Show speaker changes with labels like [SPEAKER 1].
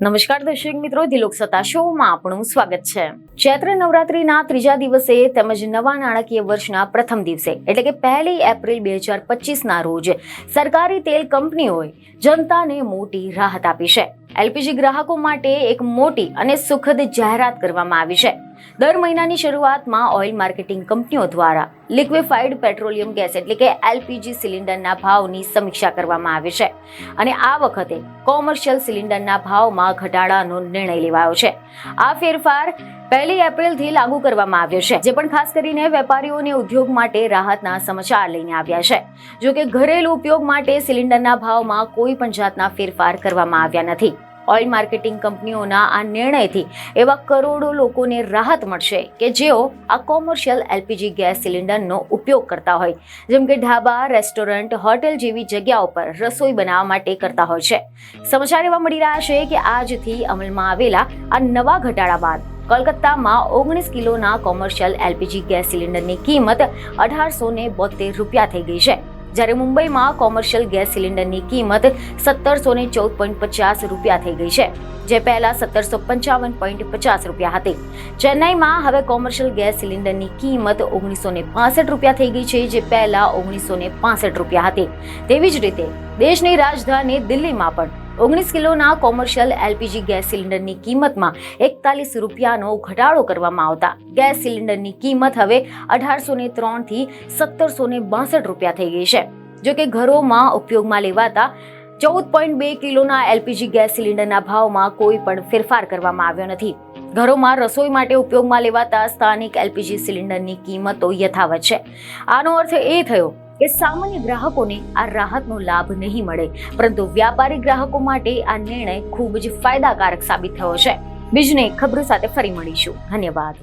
[SPEAKER 1] નમસ્કાર દર્શક મિત્રો, દિલોક સત્તા શોમાં આપણું સ્વાગત છે। ચૈત્ર નવરાત્રીના ત્રીજા દિવસે તેમજ નવા નાણાકીય વર્ષના પ્રથમ દિવસે એટલે કે 1 એપ્રિલ 2025ના રોજ સરકારી તેલ કંપનીઓએ જનતાને મોટી રાહત આપી છે। એલપીજી ગ્રાહકો માટે એક મોટી અને સુખદ જાહેરાત કરવામાં આવી છે। દર મહિનાની શરૂઆતમાં ઓઇલ માર્કેટિંગ કંપનીઓ દ્વારા લિક્વિફાઈડ પેટ્રોલિયમ ગેસ એટલે કે એલપીજી સિલિન્ડરના ભાવની સમીક્ષા કરવામાં આવે છે અને આ વખતે કોમર્શિયલ સિલિન્ડરના ભાવમાં ઘટાડાનો નિર્ણય લેવાયો છે। આ ફેરફાર 1 એપ્રિલથી લાગુ કરવામાં આવ્યો છે, જે પણ ખાસ કરીને વેપારીઓ અને ઉદ્યોગ માટે રાહતના સમાચાર લઈને આવ્યા છે। જો કે ઘરેલું ઉપયોગ માટે સિલિન્ડરના ભાવમાં કોઈ પણ જાતના ફેરફાર કરવામાં આવ્યા નથી। ઓઇલ માર્કેટિંગ કંપનીઓના આ નિર્ણયથી એવા કરોડો લોકોને રાહત મળશે કે જેઓ આ કોમર્શિયલ એલપીજી ગેસ સિલિન્ડરનો ઉપયોગ કરતા હોય, જેમ કે ઢાબા, રેસ્ટોરન્ટ, હોટેલ જેવી જગ્યાઓ પર રસોઈ બનાવવા માટે કરતા હોય છે। સમાચાર એવા મળી રહ્યા છે કે આજથી અમલમાં આવેલા આ નવા ઘટાડા બાદ કોલકાતામાં 19 કિલોના કોમર્શિયલ એલપીજી ગેસ સિલિન્ડરની કિંમત 1872 રૂપિયા થઈ ગઈ છે, જ્યારે મુંબઈમાં કોમર્શિયલ ગેસ સિલિન્ડરની કિંમત 1714.50 રૂપિયા થઈ ગઈ છે, જે પહેલા 1755.50 રૂપિયા હતી। ચેન્નાઈમાં હવે કોમર્શિયલ ગેસ સિલિન્ડરની કિંમત 1965 રૂપિયા થઈ ગઈ છે, જે પહેલા 1965 રૂપિયા હતી। તેવી જ રીતે દેશની રાજધાની દિલ્હીમાં પણ 19 કિલોના કોમર્શિયલ એલપીજી ગેસ સિલિન્ડરની કિંમતમાં 41 રૂપિયાનો ઘટાડો કરવામાં આવતા ગેસ સિલિન્ડરની કિંમત હવે 1803 થી 1762 રૂપિયા થઈ ગઈ છે। જો કે ઘરોમાં ઉપયોગમાં લેવાતા 14.2 કિલોના એલપીજી ગેસ સિલિન્ડરના ભાવમાં કોઈ પણ ફેરફાર કરવામાં આવ્યો નથી। ઘરોમાં રસોઈ માટે ઉપયોગમાં લેવાતા સ્થાનિક એલપીજી સિલિન્ડરની કિંમતો યથાવત છે। આનો અર્થ એ થયો કે સામાન્ય ગ્રાહકોને આ રાહતનો લાભ નહીં મળે, પરંતુ વ્યાપારી ગ્રાહકો માટે આ નિર્ણય ખૂબ જ ફાયદાકારક સાબિત થયો છે। બીજને ખબરો સાથે ફરી મળીશું। ધન્યવાદ।